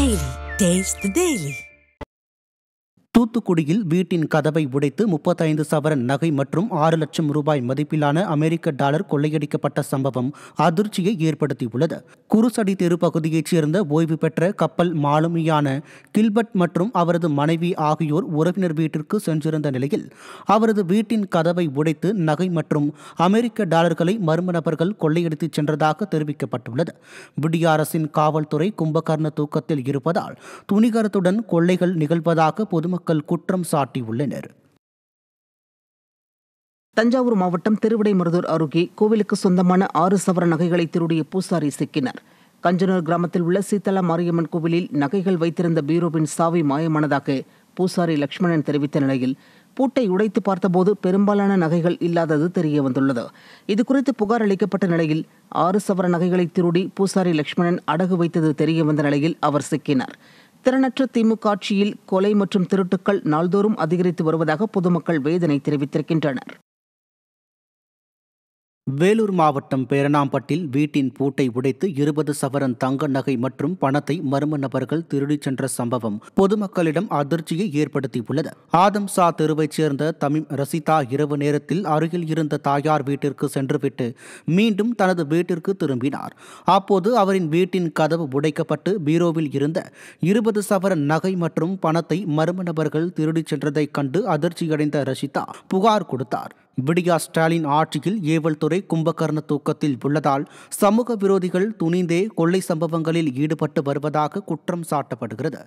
Daily. Taste the Daily. தூத்துக்குடியில் வீட்டின் கதவை உடைத்து 35 சவரன் நகை மற்றும் 6 லட்சம் ரூபாய் மதிப்பிலான அமெரிக்க டாலர் கொள்ளையடிக்கப்பட்ட சம்பவம் அதிர்ச்சியை ஏற்படுத்தியுள்ளது. குருசடி தெரு பகுதியைச் சேர்ந்த ஓய்வு பெற்ற கப்பல் மாலுமியான கில்பர்ட் மற்றும் அவரது மனைவி ஆகியோர் உறவினர் வீட்டிற்கு சென்றிருந்த நிலையில் அவரது வீட்டின் கதவை உடைத்து நகை மற்றும் அமெரிக்க டாலர்களை மர்ம நபர்கள் கொள்ளையடித்துச் சென்றதாக தெரிவிக்கப்பட்டுள்ளது. விடிய அரசின் காவல்துறை கும்பகர்ண தூக்கத்தில் இருப்பதால் துணிகரத்துடன் கொள்ளைகள் நிகழ்வதாக பொதுமக்கள் குற்றம் சாட்டியுள்ளனர். தஞ்சாவூர் மாவட்டம் திருவிடைமருதூர் அருகே கோவிலுக்கு சொந்தமான 6 சவர நகைகளை திருடிய பூசாரி சிக்கினார். கஞ்சனூர் கிராமத்தில் உள்ள சீதளா மாரியம்மன் கோவிலில் நகைகள் வைத்திருந்த பீரோவின் சாவி மாயமானதாக பூசாரி லட்சுமணன் தெரிவித்த நிலையில் பூட்டை உடைத்து பார்த்தபோது பெரும்பாலான நகைகள் இல்லாதது தெரிய வந்துள்ளது. இதுகுறித்து புகார் அளிக்கப்பட்ட நிலையில் 6 சவர நகைகளை திருடி பூசாரி லட்சுமணன் அடகு வைத்தது தெரிய வந்த நிலையில் அவர் சிக்கினார். திறனற்ற திமுக ஆட்சியில் கொலை மற்றும் திருட்டுக்கள் நாள்தோறும் அதிகரித்து வருவதாக பொதுமக்கள் வேதனை தெரிவித்திருக்கின்றனர். வேலூர் மாவட்டம் பேரணாம்பட்டில் வீட்டின் பூட்டை உடைத்து 20 சவரன் தங்க நகை மற்றும் பணத்தை மர்ம நபர்கள் திருடிச் சென்ற சம்பவம் பொதுமக்களிடம் அதிர்ச்சியை ஏற்படுத்தியுள்ளது. ஆதம்சா தெருவைச் சேர்ந்த தமிம் ரசிதா இரவு நேரத்தில் அருகில் இருந்த தாயார் வீட்டிற்கு சென்றுவிட்டு மீண்டும் தனது வீட்டிற்கு திரும்பினார். அப்போது அவரின் வீட்டின் கதவு உடைக்கப்பட்டு பீரோவில் இருந்த 20 சவரன் நகை மற்றும் பணத்தை மர்ம நபர்கள் திருடிச் சென்றதைக் கண்டு அதிர்ச்சியடைந்த ரசிதா புகார் கொடுத்தார். விடியா ஸ்டாலின் ஆட்சியில் ஏவல் துறை கும்பகர்ண தூக்கத்தில் உள்ளதால் சமூக விரோதிகள் துணிந்தே கொள்ளை சம்பவங்களில் ஈடுபட்டு வருவதாக குற்றம் சாட்டப்படுகிறது.